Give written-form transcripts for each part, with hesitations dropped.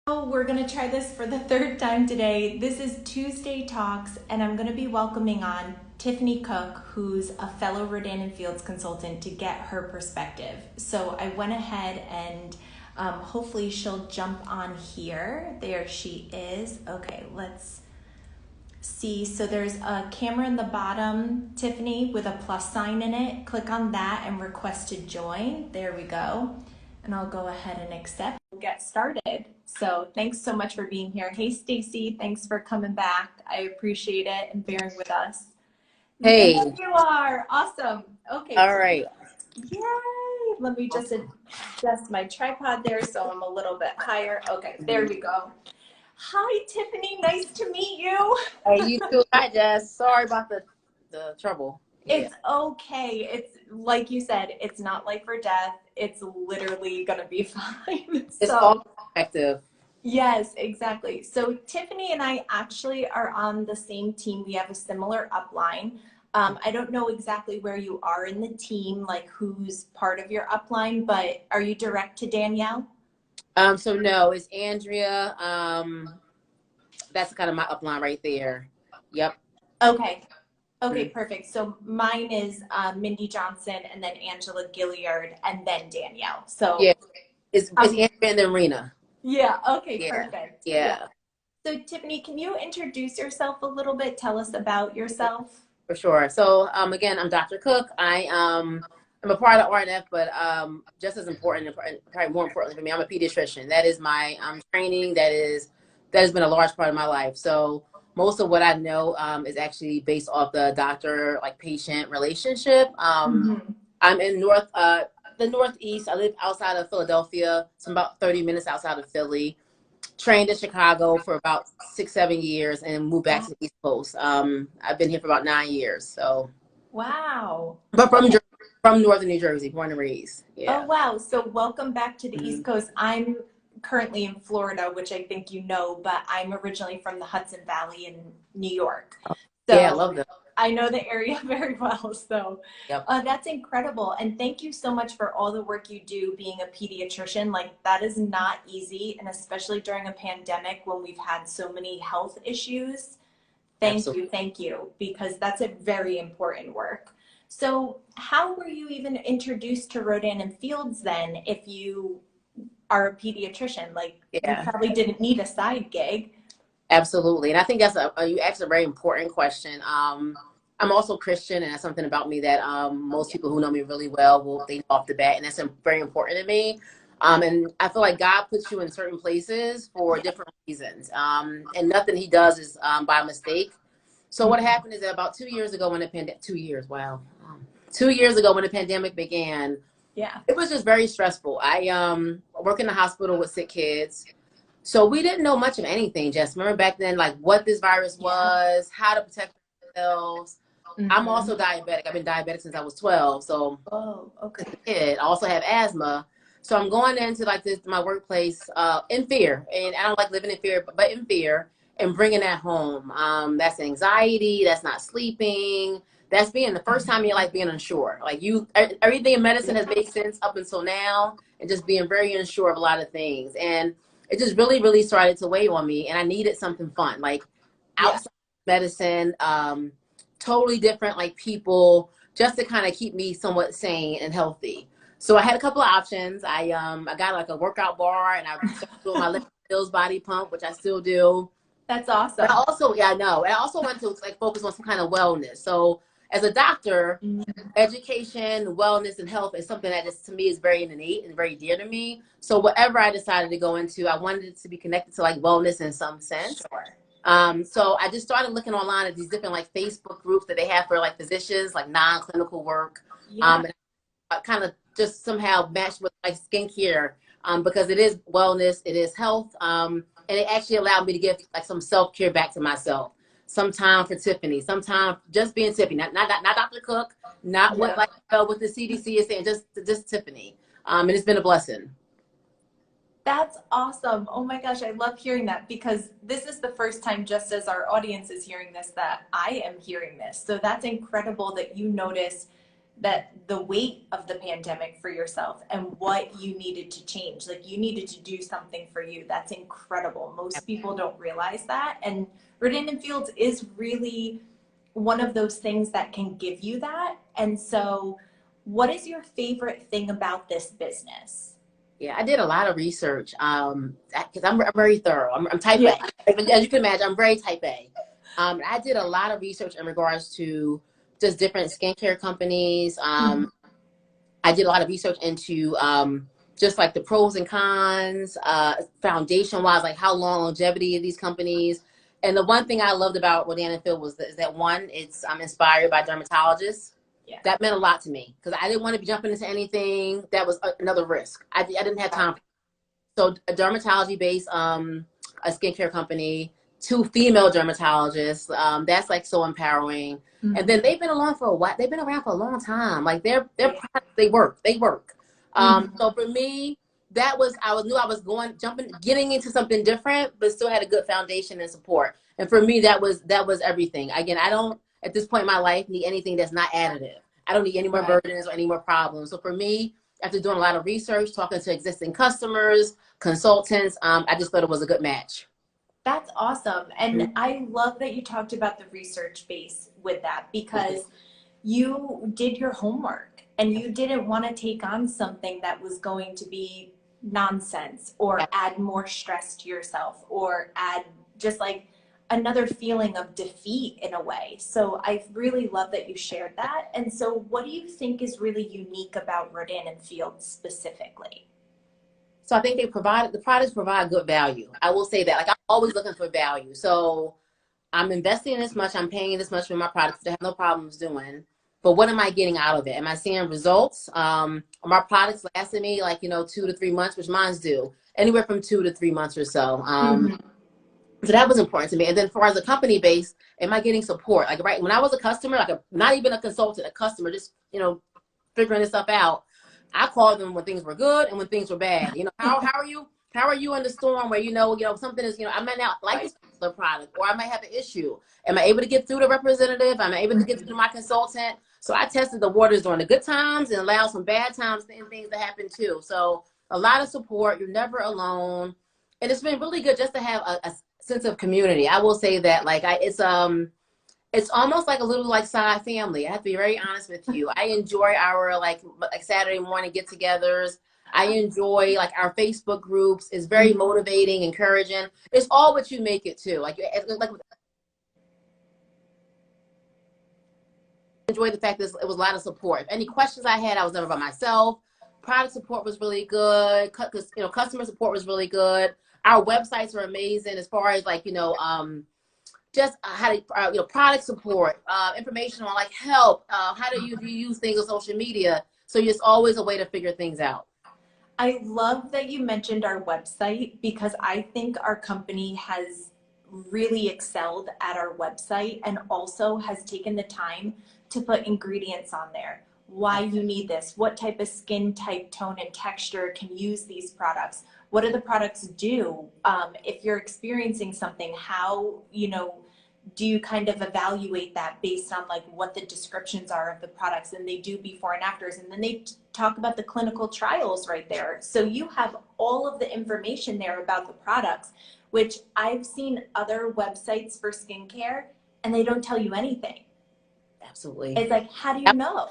We're going to try this for the third time today. This is Tuesday Talks, and I'm going to be welcoming on Tiffany Cooke, who's a fellow Rodan and Fields consultant, to get her perspective. So I went ahead and hopefully she'll jump on here. There she is. Okay, let's see. So there's a camera in the bottom, Tiffany, with a plus sign in it. Click on that and request to join. There we go. And I'll go ahead and accept. We'll get started. So thanks so much for being here. Hey, Stacy, thanks for coming back. I appreciate it and bearing with us. Hey. There you are. Awesome. Okay. All right. Yay. Let me just adjust my tripod there so I'm a little bit higher. Okay, there we go. Hi, Tiffany. Nice to meet you. Hey, you too. Hi, Jess. Sorry about the trouble. It's okay. It's like you said, it's not life or death. It's literally going to be fine. It's all perspective. Yes, exactly. So Tiffany and I actually are on the same team. We have a similar upline. I don't know exactly where you are in the team, like who's part of your upline, but are you direct to Danielle? So no, it's Andrea. That's kind of my upline right there. Yep. Okay. Okay, perfect. So mine is Mindy Johnson, and then Angela Gilliard, and then Danielle. So yeah, it's Andrea and then Rena. Yeah. Okay. Yeah. Perfect. Yeah. So Tiffany, can you introduce yourself a little bit? Tell us about yourself. For sure. So again, I'm Dr. Cooke. I'm a part of RNF, but just as important, and probably more importantly for me, I'm a pediatrician. That is my training. That has been a large part of my life. So most of what I know is actually based off the doctor patient relationship. I'm in the Northeast. I live outside of Philadelphia. So I'm about 30 minutes outside of Philly. Trained in Chicago for about 6-7 years and moved back to the East Coast. I've been here for about 9 years. So wow. But from northern New Jersey, born and raised. Yeah. Oh wow. So welcome back to the East Coast. I'm currently in Florida, which I think you know, but I'm originally from the Hudson Valley in New York. So yeah, I love that. I know the area very well. So yep. That's incredible. And thank you so much for all the work you do being a pediatrician. Like that is not easy. And especially during a pandemic when we've had so many health issues. Thank you, because that's a very important work. So how were you even introduced to Rodan and Fields then if you are a pediatrician? Like you probably didn't need a side gig. Absolutely. And I think that's you asked a very important question. I'm also Christian, and that's something about me that most people who know me really well will think off the bat, and that's very important to me. And I feel like God puts you in certain places for different reasons, and nothing he does is by mistake. So what happened is that about 2 years ago when the pandemic, 2 years, wow. 2 years ago when the pandemic began, it was just very stressful. I work in the hospital with sick kids. So we didn't know much of anything. Just remember back then, like what this virus was, how to protect ourselves. I'm also diabetic. I've been diabetic since I was 12. So I also have asthma. So I'm going into my workplace in fear. And I don't like living in fear, but in fear and bringing that home. That's anxiety. That's not sleeping. That's being the first time in your life being unsure. Like everything in medicine has made sense up until now and just being very unsure of a lot of things. And it just really, really started to weigh on me. And I needed something fun, like outside medicine, totally different, like people, just to kind of keep me somewhat sane and healthy. So I had a couple of options. I got like a workout bar, and I started doing my Lift Hills body pump, which I still do. That's awesome. But I also, I know. And I also wanted to focus on some kind of wellness. So as a doctor, education, wellness, and health is something that just to me is very innate and very dear to me. So whatever I decided to go into, I wanted it to be connected to wellness in some sense. Sure. So I just started looking online at these different Facebook groups that they have for physicians, non-clinical work. And I kind of just somehow matched with skincare because it is wellness, it is health, and it actually allowed me to give some self-care back to myself. Some time for Tiffany, some time just being Tiffany, not Dr. Cooke, not what what the CDC is saying, just Tiffany. And it's been a blessing. That's awesome. Oh my gosh, I love hearing that because this is the first time, just as our audience is hearing this, that I am hearing this. So that's incredible that you notice that the weight of the pandemic for yourself and what you needed to change. Like you needed to do something for you. That's incredible. Most people don't realize that. And Rodan and Fields is really one of those things that can give you that. And so what is your favorite thing about this business? Yeah, I did a lot of research because I'm very thorough. I'm type Yeah. A. As you can imagine, I'm very type A. I did a lot of research in regards to just different skincare companies. I did a lot of research into just like the pros and cons, foundation wise, like how long longevity of these companies. And the one thing I loved about Rodan and Field is that one, I'm inspired by dermatologists. Yeah. That meant a lot to me because I didn't want to be jumping into anything that was another risk. I didn't have time. So a dermatology based a skincare company, two female dermatologists. That's like so empowering. Mm-hmm. And then they've been along for a while. They've been around for a long time. Like their products, they work. So for me, I knew I was getting into something different, but still had a good foundation and support. And for me, that was everything. Again, I don't at this point in my life need anything that's not additive. I don't need any more burdens or any more problems. So for me, after doing a lot of research, talking to existing customers, consultants, I just thought it was a good match. That's awesome. And I love that you talked about the research base with that because you did your homework and you didn't want to take on something that was going to be nonsense or add more stress to yourself or add just like another feeling of defeat in a way. So I really love that you shared that. And so what do you think is really unique about Rodan and Fields specifically? So I think the products provide good value. I will say that. Like I'm always looking for value. So I'm investing in this much, I'm paying this much for my products that I have no problems doing. But what am I getting out of it? Am I seeing results? Are my products lasting me like, 2 to 3 months, which mine's do. Anywhere from 2 to 3 months or so. So that was important to me. And then as far as a company base, am I getting support? Like right when I was a customer, not even a consultant, a customer, just, figuring this stuff out. I called them when things were good and when things were bad. How are you? How are you in the storm where something is, I might not like this particular product or I might have an issue. Am I able to get through the representative? Am I able to get through my consultant? So I tested the waters during the good times and allowed some bad times and things to happen too. So a lot of support. You're never alone. And it's been really good just to have a sense of community. I will say that it's almost like a little like side family. I have to be very honest with you. I enjoy our like Saturday morning get-togethers. I enjoy like our Facebook groups. It's very motivating, encouraging. It's all what you make it too. Like enjoy the fact that it was a lot of support. If any questions I had, I was never by myself. Product support was really good. Customer support was really good. Our websites are amazing as far as like just how to product support, information on like help, how do you use things on social media. So it's always a way to figure things out. I love that you mentioned our website because I think our company has really excelled at our website and also has taken the time to put ingredients on there. Why you need this, what type of skin type, tone, and texture can use these products. What do the products do? If you're experiencing something, how, do you kind of evaluate that based on like what the descriptions are of the products, and they do before and afters, and then they talk about the clinical trials right there. So you have all of the information there about the products, which I've seen other websites for skincare and they don't tell you anything. Absolutely. It's like, how do you know?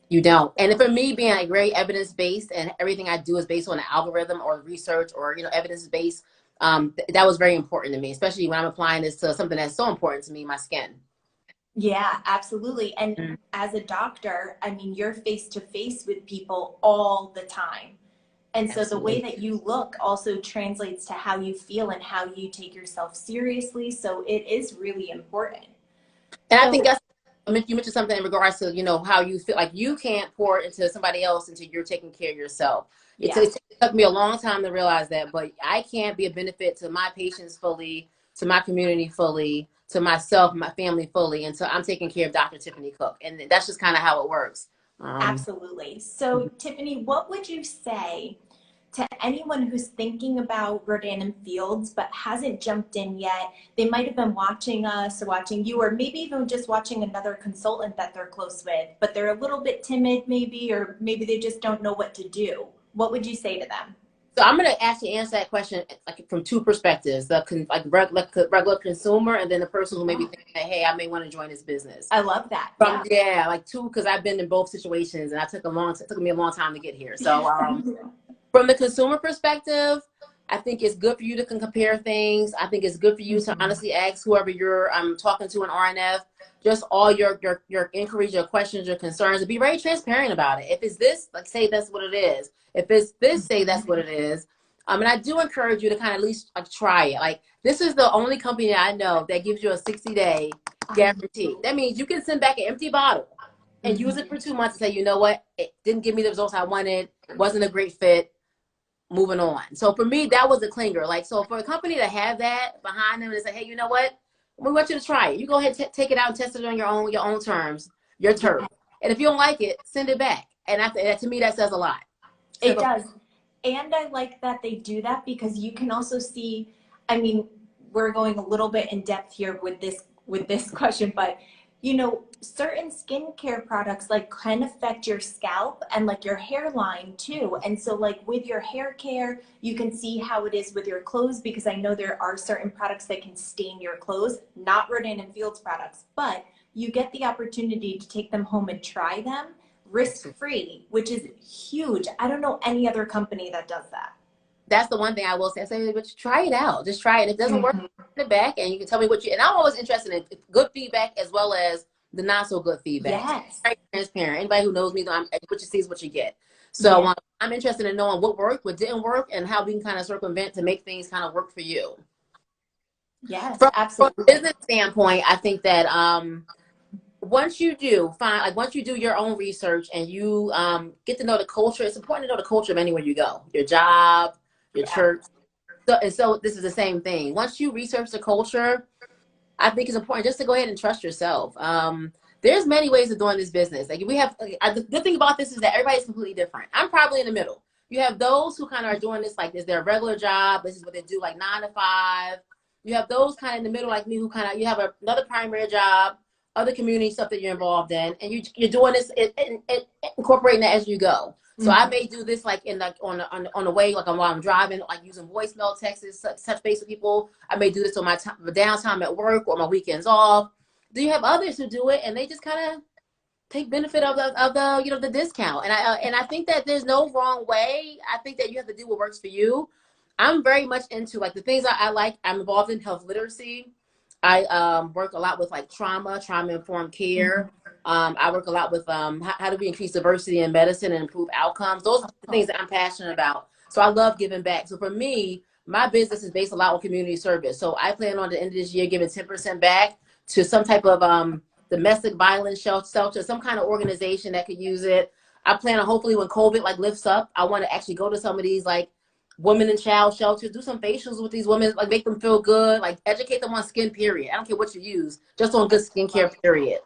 You don't. And for me, being like very evidence-based and everything I do is based on an algorithm or research or, evidence-based, that was very important to me, especially when I'm applying this to something that's so important to me, my skin. Yeah, absolutely. And as a doctor, I mean, you're face to face with people all the time. And so the way that you look also translates to how you feel and how you take yourself seriously. So it is really important. And I think that's, you mentioned something in regards to, how you feel like you can't pour into somebody else until you're taking care of yourself. It took me a long time to realize that, but I can't be a benefit to my patients fully, to my community fully, to myself, my family fully, until I'm taking care of Dr. Tiffany Cooke. And that's just kind of how it works. Absolutely. So Tiffany, what would you say to anyone who's thinking about Rodan and Fields but hasn't jumped in yet, they might have been watching us or watching you, or maybe even just watching another consultant that they're close with, but they're a little bit timid maybe, or maybe they just don't know what to do. What would you say to them? So I'm going to actually answer that question like from two perspectives: regular consumer, and then the person who may be thinking that, hey, I may want to join this business. I love that. Yeah, like two, because I've been in both situations, and it took me a long time to get here. So from the consumer perspective, I think it's good for you to compare things. I think it's good for you to honestly ask whoever you're talking to in RNF just all your inquiries, your questions, your concerns, and be very transparent about it. If it's this, like, say that's what it is. If it's this, say that's what it is. And I do encourage you to kind of at least like try it. Like, this is the only company that I know that gives you a 60-day guarantee. That means you can send back an empty bottle and use it for 2 months and say, you know what, it didn't give me the results I wanted, wasn't a great fit, moving on. So for me, that was a clinger. Like, so for a company to have that behind them and say, hey, you know what, we want you to try it. You go ahead, take it out and test it on your own terms, your turf. And if you don't like it, send it back. And to me, that says a lot. It does. And I like that they do that because you can also see, I mean, we're going a little bit in depth here with this question, but you know, certain skincare products like can affect your scalp and like your hairline too. And so like with your hair care, you can see how it is with your clothes, because I know there are certain products that can stain your clothes, not Rodan and Fields products, but you get the opportunity to take them home and try them risk-free, which is huge. I don't know any other company that does that. That's the one thing I will say. I say, but try it out. Just try it. If it doesn't work, send it back, and you can tell me what you. And I'm always interested in good feedback as well as the not so good feedback. Yes. Very transparent. Anybody who knows me, what you see is what you get. So I'm interested in knowing what worked, what didn't work, and how we can kind of circumvent to make things kind of work for you. Yes, From absolutely. a business standpoint, I think that once you do your own research and you get to know the culture, it's important to know the culture of anywhere you go, your job, your church. So this is the same thing. Once you research the culture, I think it's important just to go ahead and trust yourself. There's many ways of doing this business. Like, we have, the good thing about this is that everybody's completely different. I'm probably in the middle. You have those who kind of are doing this like this their regular job. This is what they do, like 9 to 5. You have those kind of in the middle like me who kind of, you have another primary job, other community stuff that you're involved in, and you're doing this and incorporating that as you go. So I may do this like in like on the way, like while I'm driving, like using voicemail texts, touch base with people. I may do this on my downtime at work or my weekends off. Do you have others who do it and they just kind of take benefit of the the discount? And I think that there's no wrong way. I think that you have to do what works for you. I'm very much into like the things I like. I'm involved in health literacy. I work a lot with like trauma-informed care. I work a lot with how do we increase diversity in medicine and improve outcomes. Those are the things that I'm passionate about. So I love giving back. So for me, my business is based a lot on community service. So I plan on the end of this year giving 10% back to some type of domestic violence shelter, some kind of organization that could use it. I plan on hopefully when COVID like lifts up, I want to actually go to some of these like women and child shelters, do some facials with these women, like make them feel good, like educate them on skin, period. I don't care what you use, just on good skincare, period.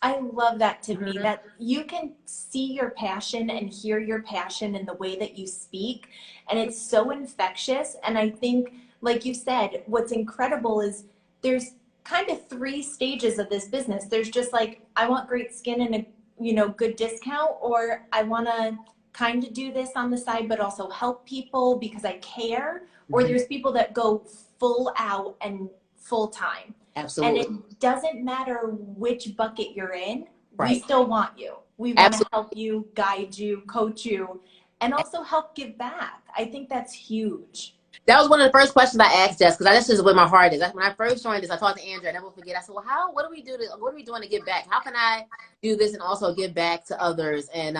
I love that, Tiffany, that you can see your passion and hear your passion in the way that you speak. And it's so infectious. And I think, like you said, what's incredible is there's kind of 3 stages of this business. There's just like, I want great skin and a good discount, or I want to kind of do this on the side, but also help people because I care. Or there's people that go full out and full time. Absolutely. And it doesn't matter which bucket you're in. Right. We still want you. We want to help you, guide you, coach you, and also help give back. I think that's huge. That was one of the first questions I asked Jess, because this is where my heart is. When I first joined this, I talked to Andrea, I never forget. I said, well, what are we doing to give back? How can I do this and also give back to others? And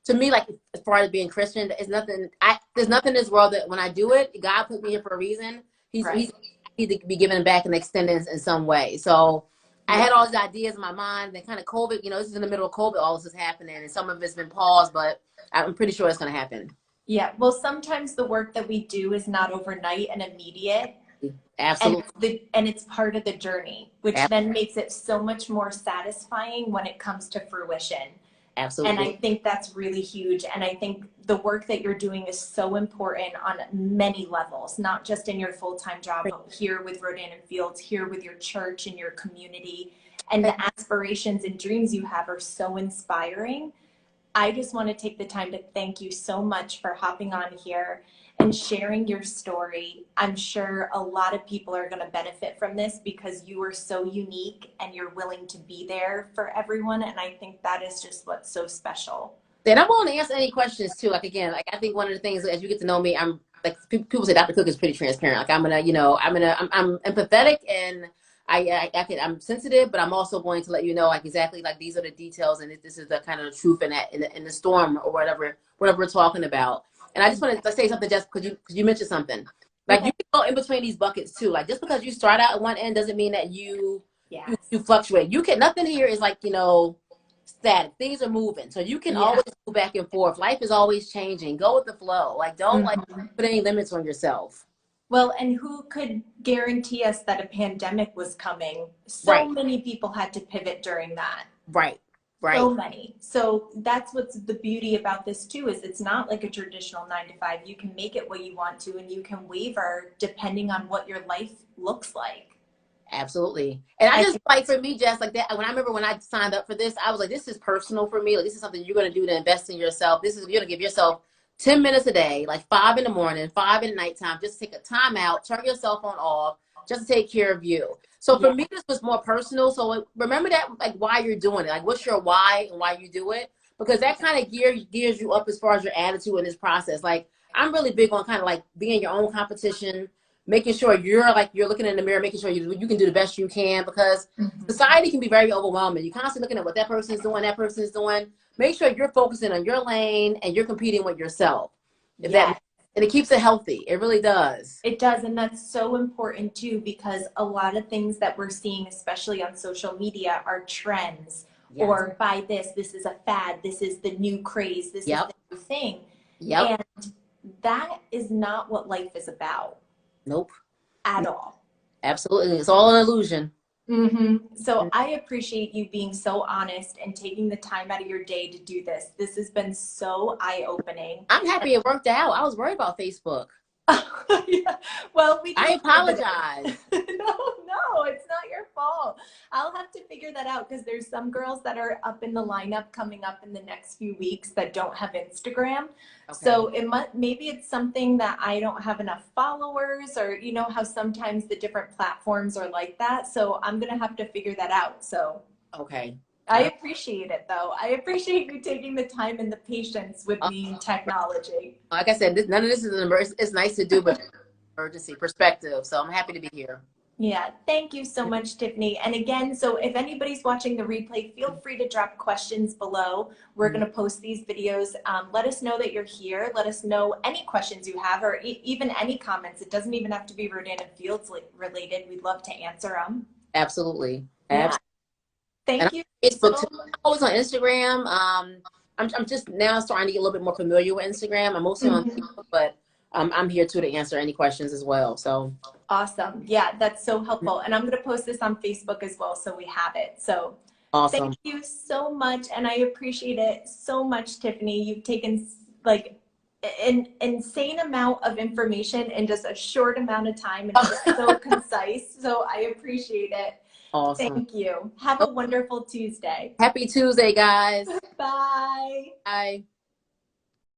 to me, like, as far as being Christian, there's nothing in this world that when I do it, God put me here for a reason. He's need to be given back and extended in some way. So I had all these ideas in my mind. Then kind of COVID, this is in the middle of COVID, all this is happening, and some of it's been paused, but I'm pretty sure it's going to happen. Yeah. Well, sometimes the work that we do is not overnight and immediate. Absolutely. And it's part of the journey, which then makes it so much more satisfying when it comes to fruition. And I Absolutely. think that's really huge. And I think the work that you're doing is so important on many levels, not just in your full-time job, but here with Rodan and Fields, here with your church and your community. And the aspirations and dreams you have are so inspiring. I just want to take the time to thank you so much for hopping on here and sharing your story. I'm sure a lot of people are going to benefit from this because you are so unique and you're willing to be there for everyone. And I think that is just what's so special. Then I'm willing to answer any questions too. Like again, like I think one of the things as you get to know me, I'm like people say Dr. Cooke is pretty transparent. Like I'm empathetic and I'm sensitive, but I'm also going to let you know like exactly like these are the details and this is the kind of the truth in that in the storm or whatever we're talking about. And I just want to say something just because you mentioned something. Like Okay. you can go in between these buckets too. Like just because you start out at one end doesn't mean that Yes. you fluctuate. You can nothing here is like static. Things are moving, so you can always move back and forth. Life is always changing. Go with the flow. Like don't like put any limits on yourself. Well, and who could guarantee us that a pandemic was coming? So Right. many people had to pivot during that. Right. So Right. many. So that's what's the beauty about this too, is it's not like a traditional 9 to 5. You can make it what you want to, and you can waver depending on what your life looks like. Absolutely. And I just like for me, Jess, like that when I remember when I signed up for this, I was like, this is personal for me. Like this is something you're gonna do to invest in yourself. This is you're gonna give yourself 10 minutes a day, like 5 in the morning, 5 in the nighttime. Just take a time out, turn your cell phone off, just to take care of you. So for me, this was more personal. So remember that like why you're doing it. Like what's your why and why you do it? Because that kind of gears you up as far as your attitude in this process. Like I'm really big on kind of like being your own competition, making sure you're looking in the mirror, making sure you can do the best you can because society can be very overwhelming. You're constantly looking at what that person is doing, that person is doing. Make sure you're focusing on your lane and you're competing with yourself. And it keeps it healthy. It really does. It does. And that's so important too, because a lot of things that we're seeing, especially on social media, are trends or buy this is a fad. This is the new craze. This is the new thing. And that is not what life is about. Nope. At all. Absolutely. It's all an illusion. So I appreciate you being so honest and taking the time out of your day to do this. This has been so eye-opening. I'm happy it worked out. I was worried about Facebook. Well, I apologize. No, it's not your fault. I'll have to figure that out because there's some girls that are up in the lineup coming up in the next few weeks that don't have Instagram. So maybe it's something that I don't have enough followers, or you know how sometimes the different platforms are like that. So I'm gonna have to figure that out. So I appreciate it though. I appreciate you taking the time and the patience with the technology. Like I said, none of this is an emergency. It's nice to do, but emergency perspective. So I'm happy to be here. Yeah, thank you so much, Tiffany. And again, so if anybody's watching the replay, feel free to drop questions below. We're going to post these videos. Let us know that you're here. Let us know any questions you have, or even any comments. It doesn't even have to be Rodan and Fields related. We'd love to answer them. Absolutely. Yeah. Thank you. Facebook too. I'm always on Instagram. I'm just now starting to get a little bit more familiar with Instagram. I'm mostly on Facebook, but I'm here too to answer any questions as well. So awesome. Yeah, that's so helpful. And I'm going to post this on Facebook as well, so we have it. So awesome. Thank you so much, and I appreciate it so much, Tiffany. You've taken like an insane amount of information in just a short amount of time, and it's so concise. So I appreciate it. Awesome. Thank you. Have a wonderful Tuesday. Happy Tuesday, guys. Bye. Bye.